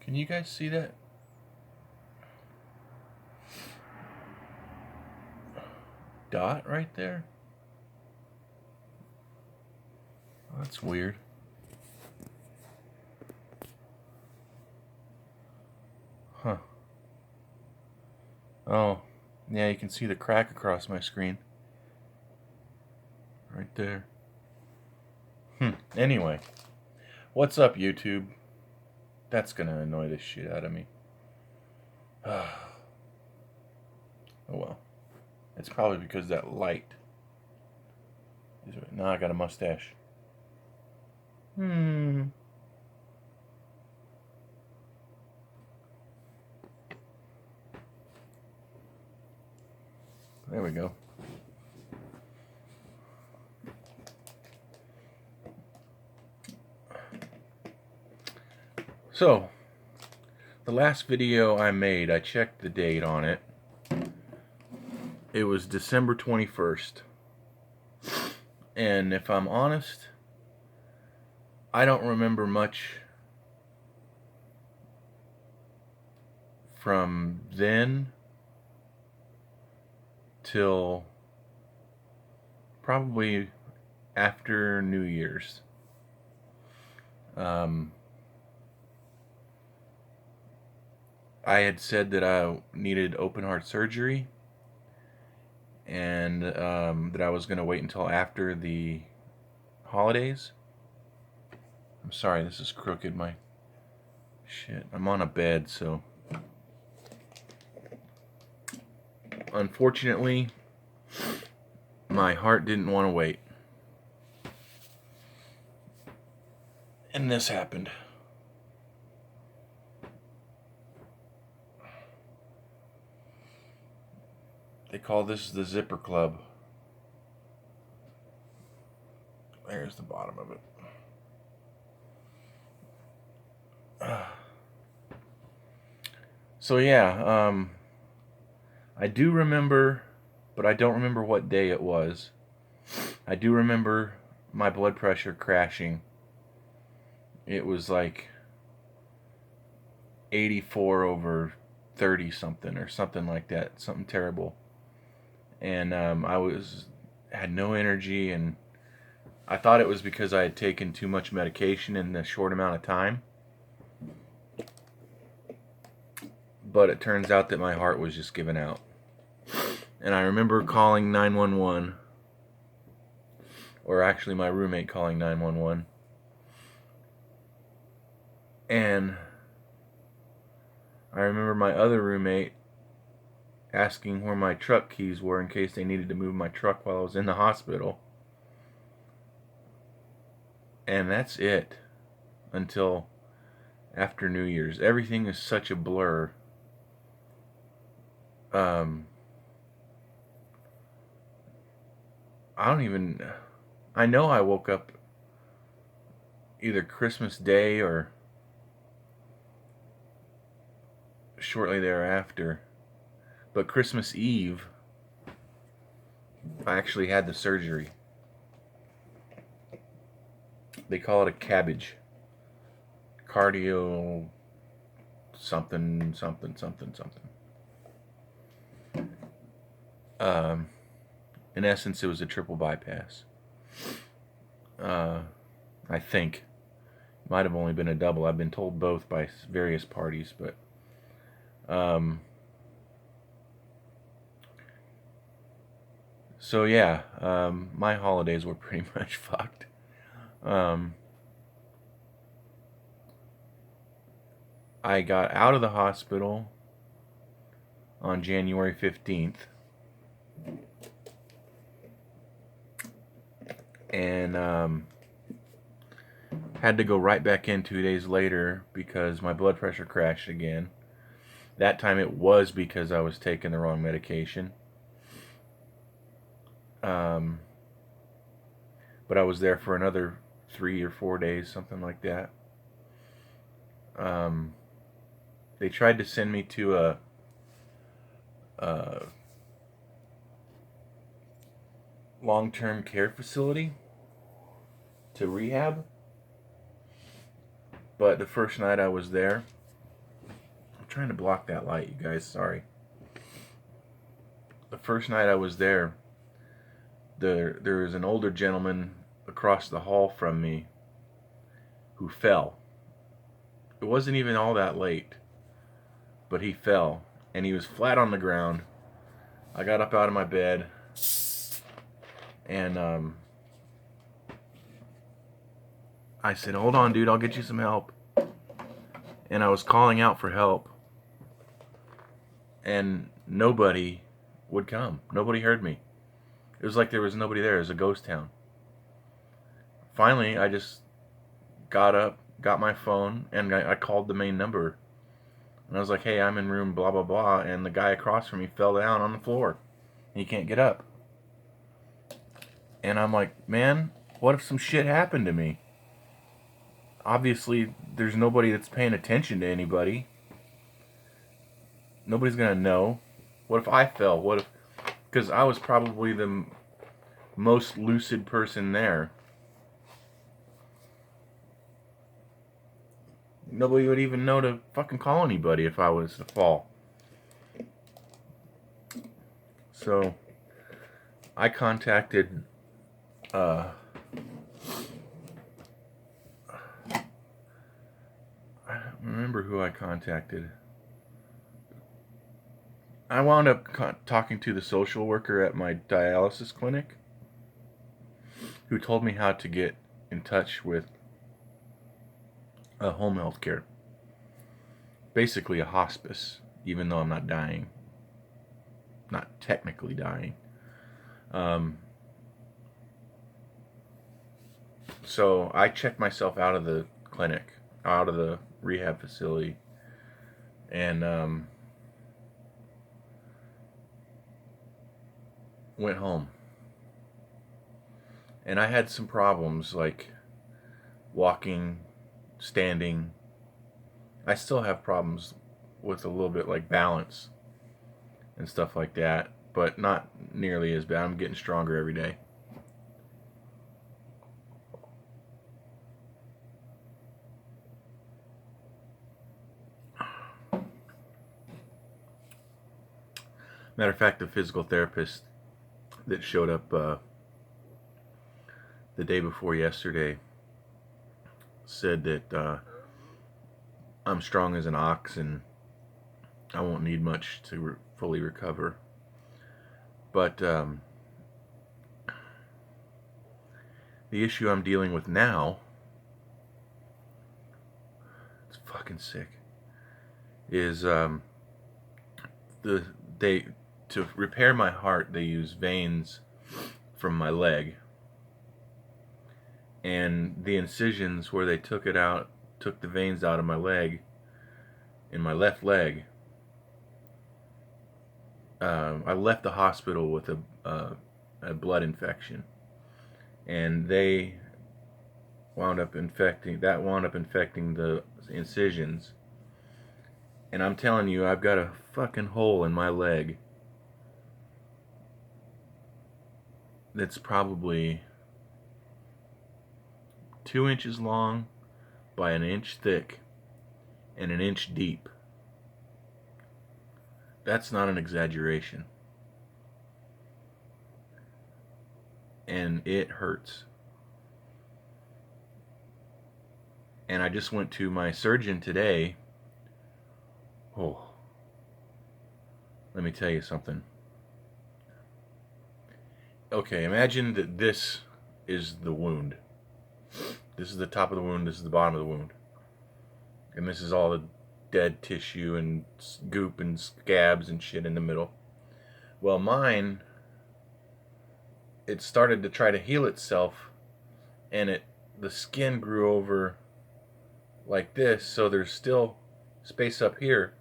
Can you guys see that? Dot right there? Oh, that's weird. Huh. Oh, yeah, you can see the crack across my screen. Right there. Anyway, what's up, YouTube? That's gonna annoy the shit out of me. Oh well. It's probably because of that light. Now I got a mustache. There we go. So, the last video I made, I checked the date on it. It was December 21st. And if I'm honest, I don't remember much from then till probably after New Year's. I had said that I needed open heart surgery, and that I was going to wait until after the holidays. I'm sorry, this is crooked. My shit. I'm on a bed, so unfortunately, my heart didn't want to wait. And this happened. They call this the zipper club. There's the bottom of it. So yeah, I do remember, but I don't remember what day it was. I do remember my blood pressure crashing. It was like 84/30 something or something like that, something terrible. And I had no energy, and I thought it was because I had taken too much medication in a short amount of time. But it turns out that my heart was just giving out. And I remember calling 911, or actually my roommate calling 911. And I remember my other roommate asking where my truck keys were in case they needed to move my truck while I was in the hospital. And that's it until after New Year's. Everything is such a blur. I know I woke up either Christmas Day or shortly thereafter. But Christmas Eve, I actually had the surgery. They call it a cabbage. Cardio something. In essence, it was a triple bypass. I think. Might have only been a double. I've been told both by various parties, but so yeah, my holidays were pretty much fucked. I got out of the hospital on January 15th. And had to go right back in 2 days later because my blood pressure crashed again. That time it was because I was taking the wrong medication. But I was there for another 3 or 4 days, something like that. They tried to send me to a long-term care facility to rehab. But the first night I was there, trying to block that light, you guys. Sorry. The first night I was there, there was an older gentleman across the hall from me who fell. It wasn't even all that late, but he fell, and he was flat on the ground. I got up out of my bed, and I said, "Hold on, dude, I'll get you some help." And I was calling out for help, and nobody would come. Nobody heard me. It was like there was nobody there. It was a ghost town. Finally, I just got up, got my phone, and I called the main number. And I was like, "Hey, I'm in room blah, blah, blah," and the guy across from me fell down on the floor. He can't get up. And I'm like, man, what if some shit happened to me? Obviously, there's nobody that's paying attention to anybody. Nobody's gonna know. What if I fell? What if... Because I was probably the most lucid person there. Nobody would even know to fucking call anybody if I was to fall. So, I contacted... I don't remember who I contacted. I wound up talking to the social worker at my dialysis clinic, who told me how to get in touch with home health care. Basically a hospice, even though I'm not dying. Not technically dying. So I checked myself out of the clinic, out of the rehab facility, and went home. And I had some problems like walking, standing. I still have problems with a little bit like balance and stuff like that, but not nearly as bad. I'm getting stronger every day. Matter of fact, the physical therapist that showed up the day before yesterday said that I'm strong as an ox and I won't need much to fully recover. But the issue I'm dealing with now, it's fucking sick, is to repair my heart, they use veins from my leg, and the incisions where they took the veins out of my leg, in my left leg. I left the hospital with a blood infection, and that wound up infecting the incisions. And I'm telling you, I've got a fucking hole in my leg that's probably 2 inches long by an inch thick and an inch deep. That's not an exaggeration. And it hurts. And I just went to my surgeon today. Oh, let me tell you something. Okay, imagine that this is the wound. This is the top of the wound, this is the bottom of the wound. And this is all the dead tissue and goop and scabs and shit in the middle. Well, mine, it started to try to heal itself, and the skin grew over like this, so there's still space up here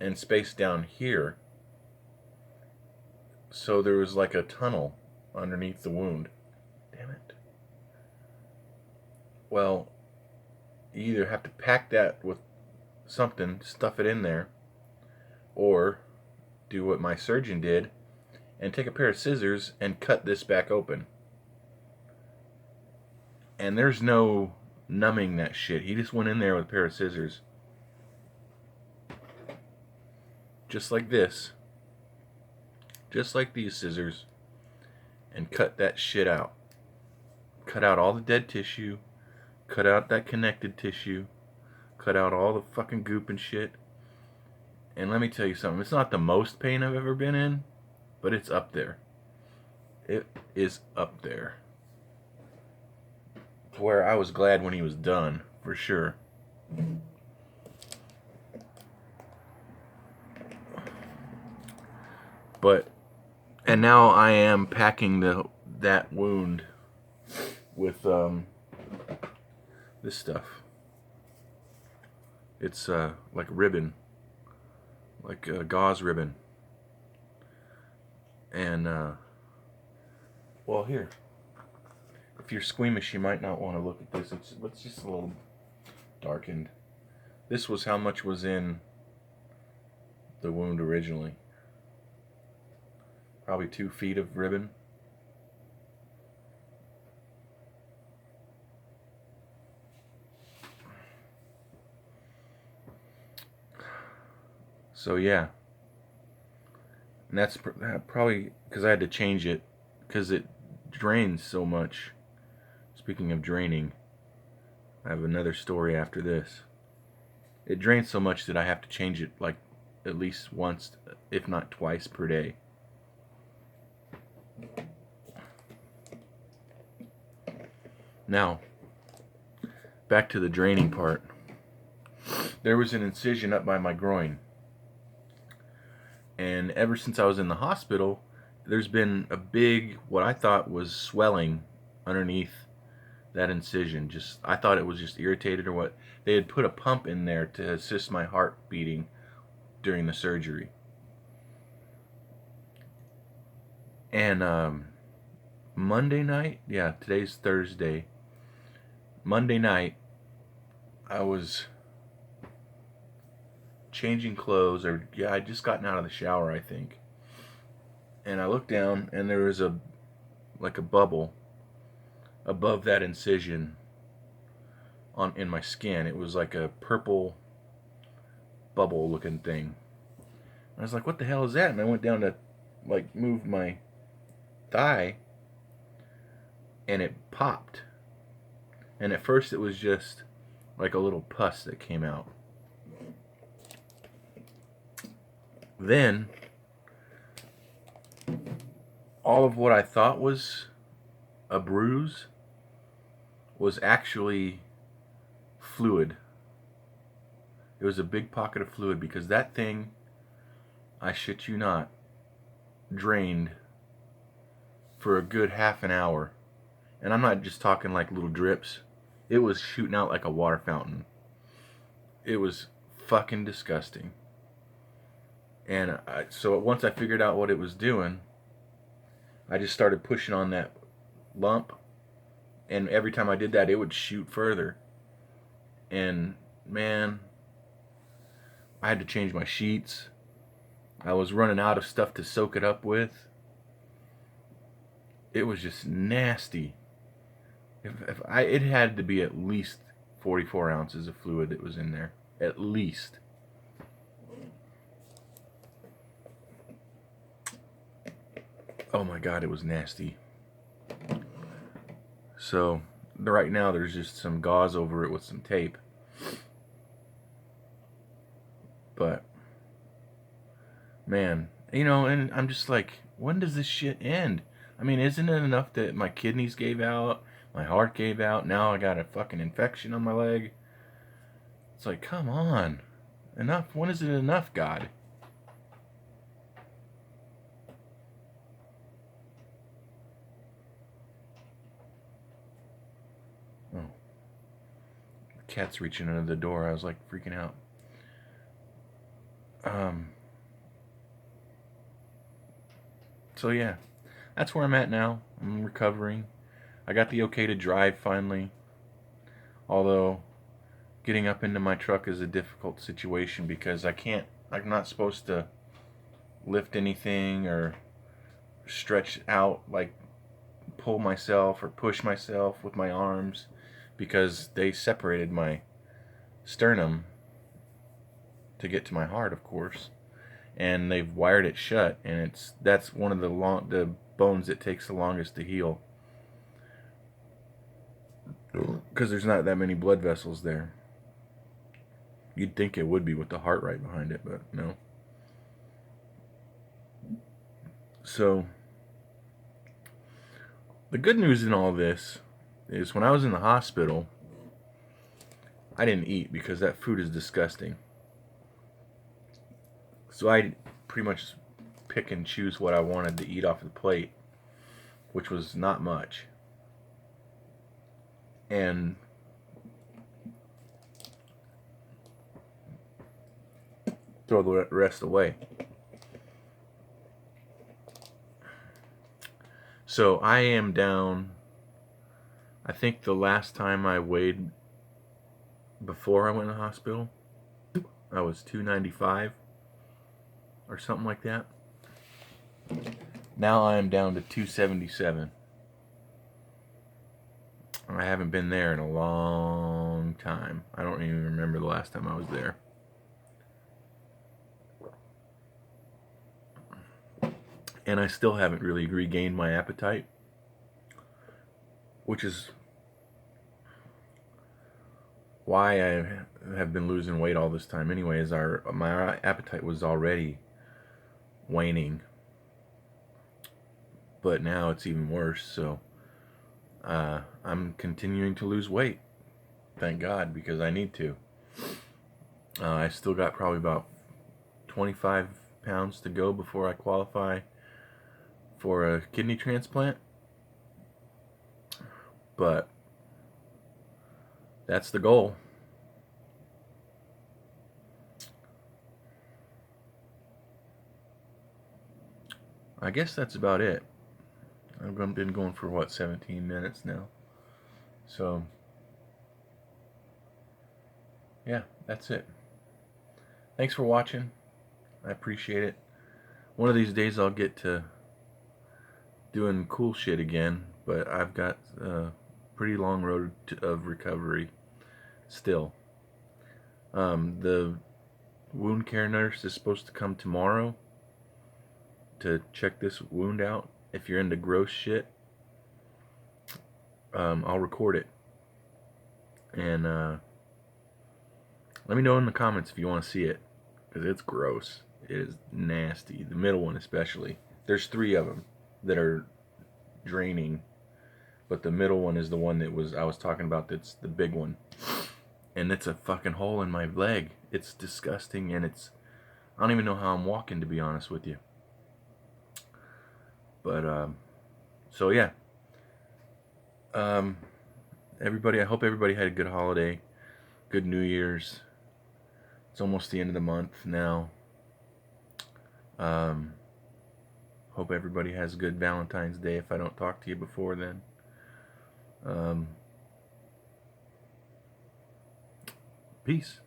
and space down here. So there was like a tunnel underneath the wound. Damn it. Well, you either have to pack that with something, stuff it in there, or do what my surgeon did and take a pair of scissors and cut this back open. And there's no numbing that shit. He just went in there with a pair of scissors just like this, just like these scissors, and cut that shit out. Cut out all the dead tissue, cut out that connected tissue, cut out all the fucking goop and shit. And let me tell you something, it's not the most pain I've ever been in, but it's up there. It is up there. To where I was glad when he was done, for sure. But, and now I am packing that wound with this stuff. It's like ribbon, like gauze ribbon. And well, here, if you're squeamish, you might not want to look at this. It's just a little darkened. This was how much was in the wound originally. Probably 2 feet of ribbon. So yeah, and that's probably because I had to change it because it drains so much. Speaking of draining, I have another story after this. It drains so much that I have to change it like at least once, if not twice per day. Now, back to the draining part. There was an incision up by my groin. And ever since I was in the hospital, there's been a big, what I thought was swelling underneath that incision. I thought it was just irritated or what. They had put a pump in there to assist my heart beating during the surgery. And Monday night, yeah, today's Thursday. Monday night, I was changing clothes, or yeah, I'd just gotten out of the shower, I think. And I looked down, and there was a bubble above that incision in my skin. It was like a purple bubble looking thing. I was like, what the hell is that? And I went down to move my thigh, and it popped. And at first it was just like a little pus that came out. Then all of what I thought was a bruise was actually fluid. It was a big pocket of fluid because that thing, I shit you not, drained for a good half an hour. And I'm not just talking like little drips. It was shooting out like a water fountain. It was fucking disgusting. And so once I figured out what it was doing, I just started pushing on that lump. And every time I did that, it would shoot further. And man, I had to change my sheets. I was running out of stuff to soak it up with. It was just nasty. It had to be at least 44 ounces of fluid that was in there. At least. Oh my God, it was nasty. So, right now there's just some gauze over it with some tape. But, man, and I'm just like, when does this shit end? I mean, isn't it enough that my kidneys gave out, my heart gave out, now I got a fucking infection on my leg? It's like, come on. Enough. When is it enough, God? Oh. The cat's reaching under the door. I was like freaking out. So yeah, that's where I'm at now. I'm recovering. I got the okay to drive finally. Although getting up into my truck is a difficult situation because I'm not supposed to lift anything or stretch out, like pull myself or push myself with my arms, because they separated my sternum to get to my heart, of course. and they've wired it shut, and that's one of the bones that takes the longest to heal because there's not that many blood vessels there. You'd think it would be with the heart right behind it, but no. So the good news in all this is when I was in the hospital, I didn't eat because that food is disgusting. So I pretty much pick and choose what I wanted to eat off the plate, which was not much. And throw the rest away. So I am down, I think the last time I weighed before I went to the hospital, I was 295 or something like that. Now I am down to 277. I haven't been there in a long time. I don't even remember the last time I was there. And I still haven't really regained my appetite, which is why I have been losing weight all this time anyway, is my appetite was already waning, but now it's even worse. So I'm continuing to lose weight, thank God, because I need to. I still got probably about 25 pounds to go before I qualify for a kidney transplant, but that's the goal. I guess that's about it. I've been going for what, 17 minutes now. So yeah, that's it. Thanks for watching. I appreciate it. One of these days I'll get to doing cool shit again, but I've got a pretty long road of recovery still. The wound care nurse is supposed to come tomorrow to check this wound out. If you're into gross shit, I'll record it. And let me know in the comments if you want to see it, because it's gross. It is nasty. The middle one especially. There's 3 of them that are draining, but the middle one is the one that I was talking about. That's the big one, and it's a fucking hole in my leg. It's disgusting, and I don't even know how I'm walking, to be honest with you. But so yeah, everybody, I hope everybody had a good holiday, good New Year's. It's almost the end of the month now. Hope everybody has a good Valentine's Day if I don't talk to you before then. Peace.